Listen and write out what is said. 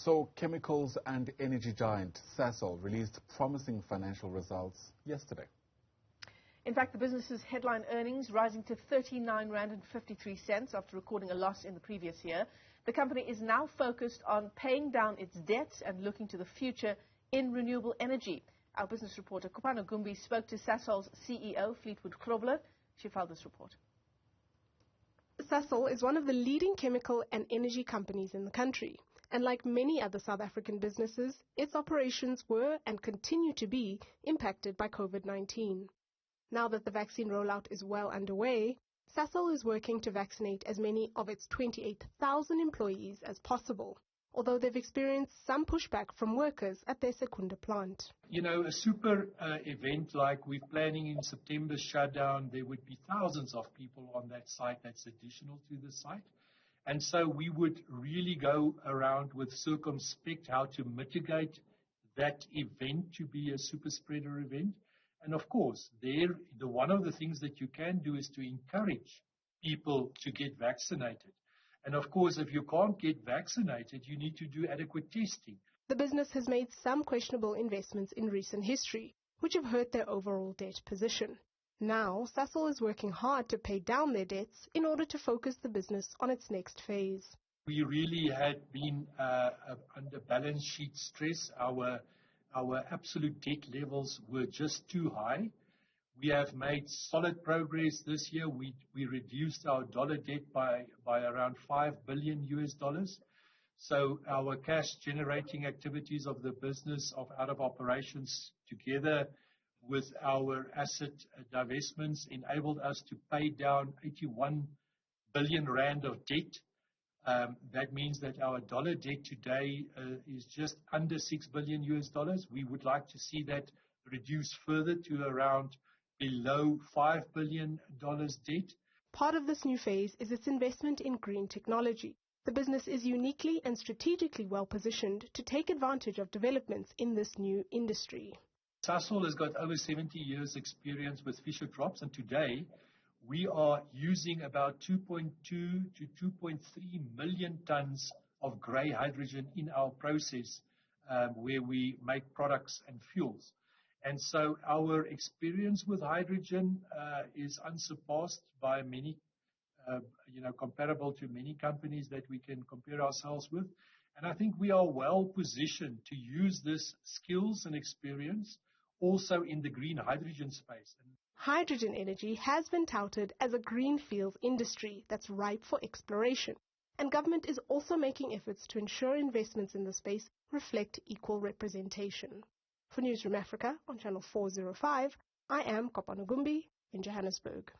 So, chemicals and energy giant Sasol released promising financial results yesterday. In fact, the business's headline earnings rising to 39 Rand and 53 cents after recording a loss in the previous year. The company is now focused on paying down its debts and looking to the future in renewable energy. Our business reporter Kopano Gumbi spoke to Sasol's CEO, Fleetwood Grobler. She filed this report. Sasol is one of the leading chemical and energy companies in the country. And like many other South African businesses, its operations were and continue to be impacted by COVID-19. Now that the vaccine rollout is well underway, Sasol is working to vaccinate as many of its 28,000 employees as possible, although they've experienced some pushback from workers at their Secunda plant. You know, a super event like we're planning in September shutdown, there would be thousands of people on that site that's additional to the site. And so we would really go around with circumspect how to mitigate that event to be a super spreader event. And of course, one of the things that you can do is to encourage people to get vaccinated. And of course, if you can't get vaccinated, you need to do adequate testing. The business has made some questionable investments in recent history, which have hurt their overall debt position. Now, Sasol is working hard to pay down their debts in order to focus the business on its next phase. We really had been under balance sheet stress. Our absolute debt levels were just too high. We have made solid progress this year. We reduced our dollar debt by around $5 billion. So our cash generating activities of the business out of operations together with our asset divestments enabled us to pay down 81 billion rand of debt. That means that our dollar debt today is just under $6 billion. We would like to see that reduce further to around below $5 billion debt. Part of this new phase is its investment in green technology. The business is uniquely and strategically well positioned to take advantage of developments in this new industry. Sasol has got over 70 years experience with Fisher Drops, and today we are using about 2.2 to 2.3 million tons of grey hydrogen in our process where we make products and fuels. And so our experience with hydrogen is unsurpassed by many, comparable to many companies that we can compare ourselves with. And I think we are well positioned to use this skills and experience also in the green hydrogen space. Hydrogen energy has been touted as a greenfield industry that's ripe for exploration. And government is also making efforts to ensure investments in the space reflect equal representation. For Newzroom Afrika on Channel 405, I am Kopano Gumbi in Johannesburg.